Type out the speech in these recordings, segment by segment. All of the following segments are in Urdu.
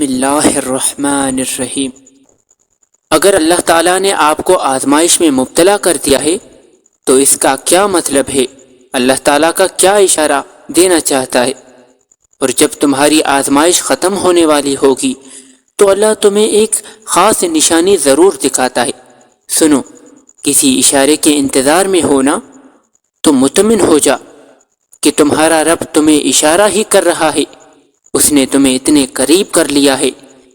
اللہ الرحمن الرحیم۔ اگر اللہ تعالیٰ نے آپ کو آزمائش میں مبتلا کر دیا ہے تو اس کا کیا مطلب ہے؟ اللہ تعالیٰ کا کیا اشارہ دینا چاہتا ہے؟ اور جب تمہاری آزمائش ختم ہونے والی ہوگی تو اللہ تمہیں ایک خاص نشانی ضرور دکھاتا ہے۔ سنو، کسی اشارے کے انتظار میں ہونا تو مطمئن ہو جا کہ تمہارا رب تمہیں اشارہ ہی کر رہا ہے۔ اس نے تمہیں اتنے قریب کر لیا ہے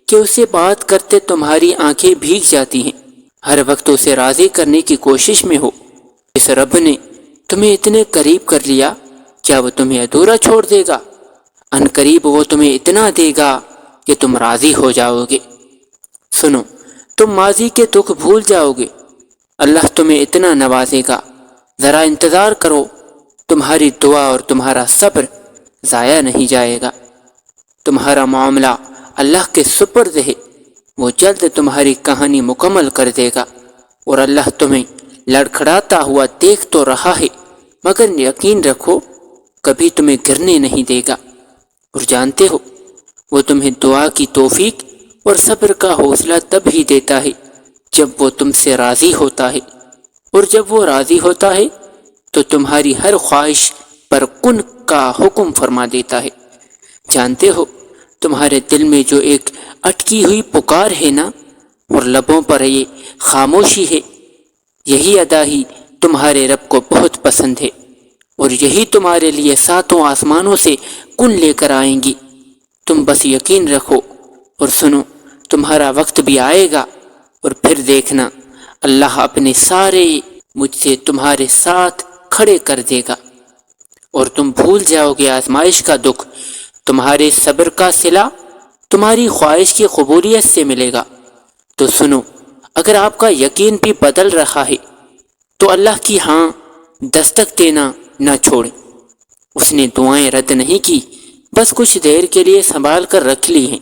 کہ اس سے بات کرتے تمہاری آنکھیں بھیگ جاتی ہیں۔ ہر وقت اسے راضی کرنے کی کوشش میں ہو۔ اس رب نے تمہیں اتنے قریب کر لیا، کیا وہ تمہیں ادھورا چھوڑ دے گا؟ ان قریب وہ تمہیں اتنا دے گا کہ تم راضی ہو جاؤ گے۔ سنو، تم ماضی کے دکھ بھول جاؤ گے۔ اللہ تمہیں اتنا نوازے گا، ذرا انتظار کرو۔ تمہاری دعا اور تمہارا صبر ضائع نہیں جائے گا۔ تمہارا معاملہ اللہ کے سپرد ہے، وہ جلد تمہاری کہانی مکمل کر دے گا۔ اور اللہ تمہیں لڑکھڑاتا ہوا دیکھ تو رہا ہے، مگر یقین رکھو کبھی تمہیں گرنے نہیں دے گا۔ اور جانتے ہو وہ تمہیں دعا کی توفیق اور صبر کا حوصلہ تب ہی دیتا ہے جب وہ تم سے راضی ہوتا ہے، اور جب وہ راضی ہوتا ہے تو تمہاری ہر خواہش پر کن کا حکم فرما دیتا ہے۔ جانتے ہو تمہارے دل میں جو ایک اٹکی ہوئی پکار ہے نا، اور لبوں پر یہ خاموشی ہے، یہی ادا ہی تمہارے رب کو بہت پسند ہے، اور یہی تمہارے لیے ساتوں آسمانوں سے کن لے کر آئیں گی۔ تم بس یقین رکھو اور سنو، تمہارا وقت بھی آئے گا، اور پھر دیکھنا اللہ اپنے سارے مجھ سے تمہارے ساتھ کھڑے کر دے گا، اور تم بھول جاؤ گے آزمائش کا دکھ۔ تمہارے صبر کا صلہ تمہاری خواہش کی قبولیت سے ملے گا۔ تو سنو، اگر آپ کا یقین بھی بدل رہا ہے تو اللہ کی ہاں دستک دینا نہ چھوڑیں۔ اس نے دعائیں رد نہیں کی، بس کچھ دیر کے لیے سنبھال کر رکھ لی ہیں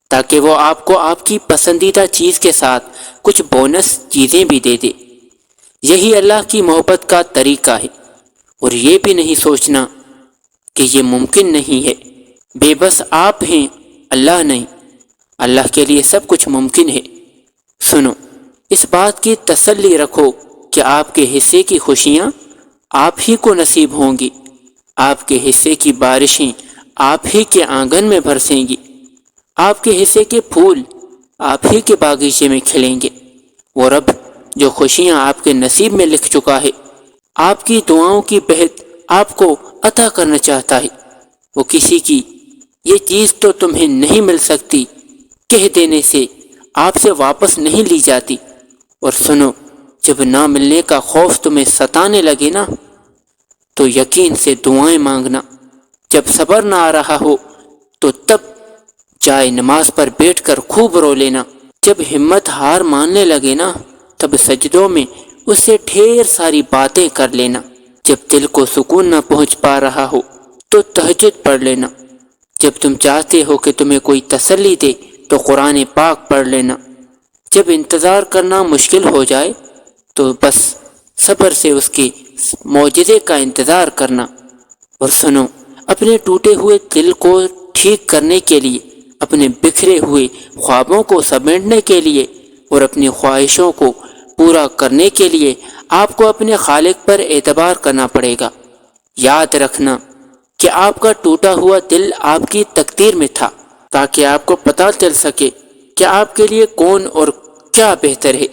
تاکہ وہ آپ کو آپ کی پسندیدہ چیز کے ساتھ کچھ بونس چیزیں بھی دے دے۔ یہی اللہ کی محبت کا طریقہ ہے۔ اور یہ بھی نہیں سوچنا کہ یہ ممکن نہیں ہے، بے بس آپ ہیں، اللہ نہیں۔ اللہ کے لیے سب کچھ ممکن ہے۔ سنو، اس بات کی تسلی رکھو کہ آپ کے حصے کی خوشیاں آپ ہی کو نصیب ہوں گی، آپ کے حصے کی بارشیں آپ ہی کے آنگن میں برسیں گی، آپ کے حصے کے پھول آپ ہی کے باغیچے میں کھلیں گے۔ وہ رب جو خوشیاں آپ کے نصیب میں لکھ چکا ہے، آپ کی دعاؤں کی بہت آپ کو عطا کرنا چاہتا ہے۔ وہ کسی کی یہ چیز تو تمہیں نہیں مل سکتی کہہ دینے سے آپ سے واپس نہیں لی جاتی۔ اور سنو، جب نہ ملنے کا خوف تمہیں ستانے لگے نا تو یقین سے دعائیں مانگنا۔ جب صبر نہ آ رہا ہو تو تب جائے نماز پر بیٹھ کر خوب رو لینا۔ جب ہمت ہار ماننے لگے نا تب سجدوں میں اس سے ڈھیر ساری باتیں کر لینا۔ جب دل کو سکون نہ پہنچ پا رہا ہو تو تہجد پڑھ لینا۔ جب تم چاہتے ہو کہ تمہیں کوئی تسلی دے تو قرآن پاک پڑھ لینا۔ جب انتظار کرنا مشکل ہو جائے تو بس صبر سے اس کے معجزے کا انتظار کرنا۔ اور سنو، اپنے ٹوٹے ہوئے دل کو ٹھیک کرنے کے لیے، اپنے بکھرے ہوئے خوابوں کو سمیٹنے کے لیے اور اپنی خواہشوں کو پورا کرنے کے لیے آپ کو اپنے خالق پر اعتبار کرنا پڑے گا۔ یاد رکھنا کہ آپ کا ٹوٹا ہوا دل آپ کی تقدیر میں تھا تاکہ آپ کو پتہ چل سکے کہ آپ کے لیے کون اور کیا بہتر ہے۔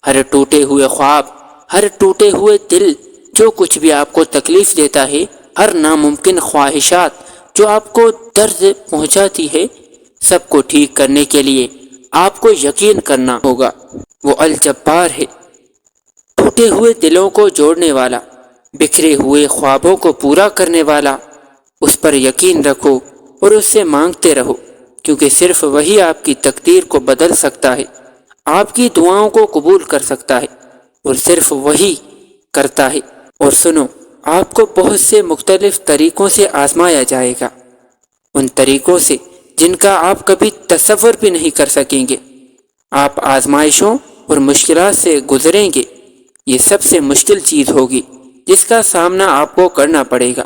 ہر ٹوٹے ہوئے خواب، ہر ٹوٹے ہوئے دل جو کچھ بھی آپ کو تکلیف دیتا ہے، ہر ناممکن خواہشات جو آپ کو درد پہنچاتی ہے، سب کو ٹھیک کرنے کے لیے آپ کو یقین کرنا ہوگا۔ وہ الجبار ہے، ٹوٹے ہوئے دلوں کو جوڑنے والا، بکھرے ہوئے خوابوں کو پورا کرنے والا۔ اس پر یقین رکھو اور اس سے مانگتے رہو، کیونکہ صرف وہی آپ کی تقدیر کو بدل سکتا ہے، آپ کی دعاؤں کو قبول کر سکتا ہے، اور صرف وہی کرتا ہے۔ اور سنو، آپ کو بہت سے مختلف طریقوں سے آزمایا جائے گا، ان طریقوں سے جن کا آپ کبھی تصور بھی نہیں کر سکیں گے۔ آپ آزمائشوں اور مشکلات سے گزریں گے۔ یہ سب سے مشکل چیز ہوگی جس کا سامنا آپ کو کرنا پڑے گا۔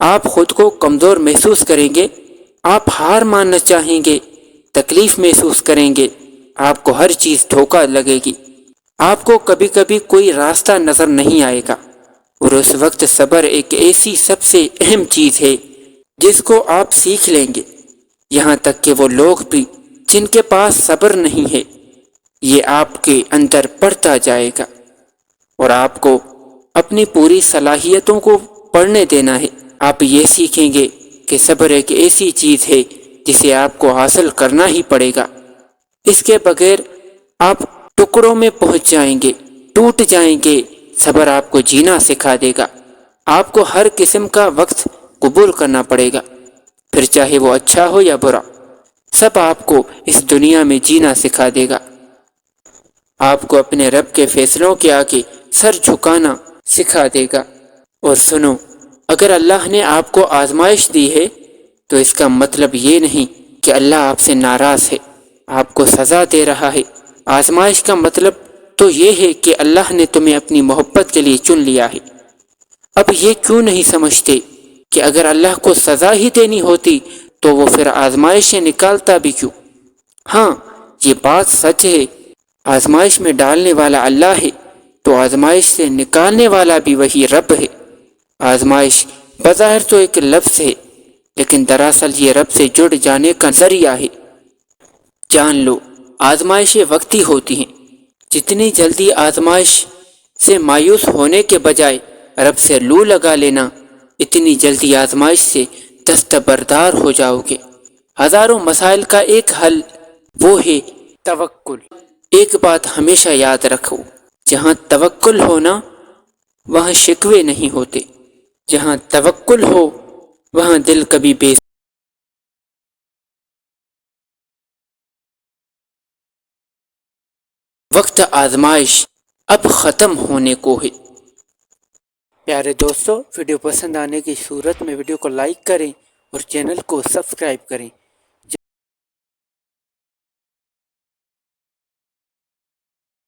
آپ خود کو کمزور محسوس کریں گے، آپ ہار ماننا چاہیں گے، تکلیف محسوس کریں گے، آپ کو ہر چیز دھوکہ لگے گی، آپ کو کبھی کبھی کوئی راستہ نظر نہیں آئے گا، اور اس وقت صبر ایک ایسی سب سے اہم چیز ہے جس کو آپ سیکھ لیں گے، یہاں تک کہ وہ لوگ بھی جن کے پاس صبر نہیں ہے، یہ آپ کے اندر بڑھتا جائے گا، اور آپ کو اپنی پوری صلاحیتوں کو پڑھنے دینا ہے۔ آپ یہ سیکھیں گے کہ صبر ایک ایسی چیز ہے جسے آپ کو حاصل کرنا ہی پڑے گا، اس کے بغیر آپ ٹکڑوں میں پہنچ جائیں گے، ٹوٹ جائیں گے۔ صبر آپ کو جینا سکھا دے گا، آپ کو ہر قسم کا وقت قبول کرنا پڑے گا، پھر چاہے وہ اچھا ہو یا برا، سب آپ کو اس دنیا میں جینا سکھا دے گا۔ آپ کو اپنے رب کے فیصلوں کے آگے سر جھکانا سکھا دے گا۔ اور سنو، اگر اللہ نے آپ کو آزمائش دی ہے تو اس کا مطلب یہ نہیں کہ اللہ آپ سے ناراض ہے، آپ کو سزا دے رہا ہے۔ آزمائش کا مطلب تو یہ ہے کہ اللہ نے تمہیں اپنی محبت کے لیے چن لیا ہے۔ اب یہ کیوں نہیں سمجھتے کہ اگر اللہ کو سزا ہی دینی ہوتی تو وہ پھر آزمائش سے نکالتا بھی کیوں؟ ہاں، یہ بات سچ ہے، آزمائش میں ڈالنے والا اللہ ہے تو آزمائش سے نکالنے والا بھی وہی رب ہے۔ آزمائش بظاہر تو ایک لفظ ہے، لیکن دراصل یہ رب سے جڑ جانے کا ذریعہ ہے۔ جان لو، آزمائشیں وقتی ہوتی ہیں، جتنی جلدی آزمائش سے مایوس ہونے کے بجائے رب سے لو لگا لینا، اتنی جلدی آزمائش سے دستبردار ہو جاؤ گے۔ ہزاروں مسائل کا ایک حل وہ ہے توکل۔ ایک بات ہمیشہ یاد رکھو، جہاں توکل ہونا وہاں شکوے نہیں ہوتے، جہاں توکل ہو وہاں دل کبھی بے وقت آزمائش اب ختم ہونے کو ہے۔ پیارے دوستو، ویڈیو پسند آنے کی صورت میں ویڈیو کو لائک کریں اور چینل کو سبسکرائب کریں۔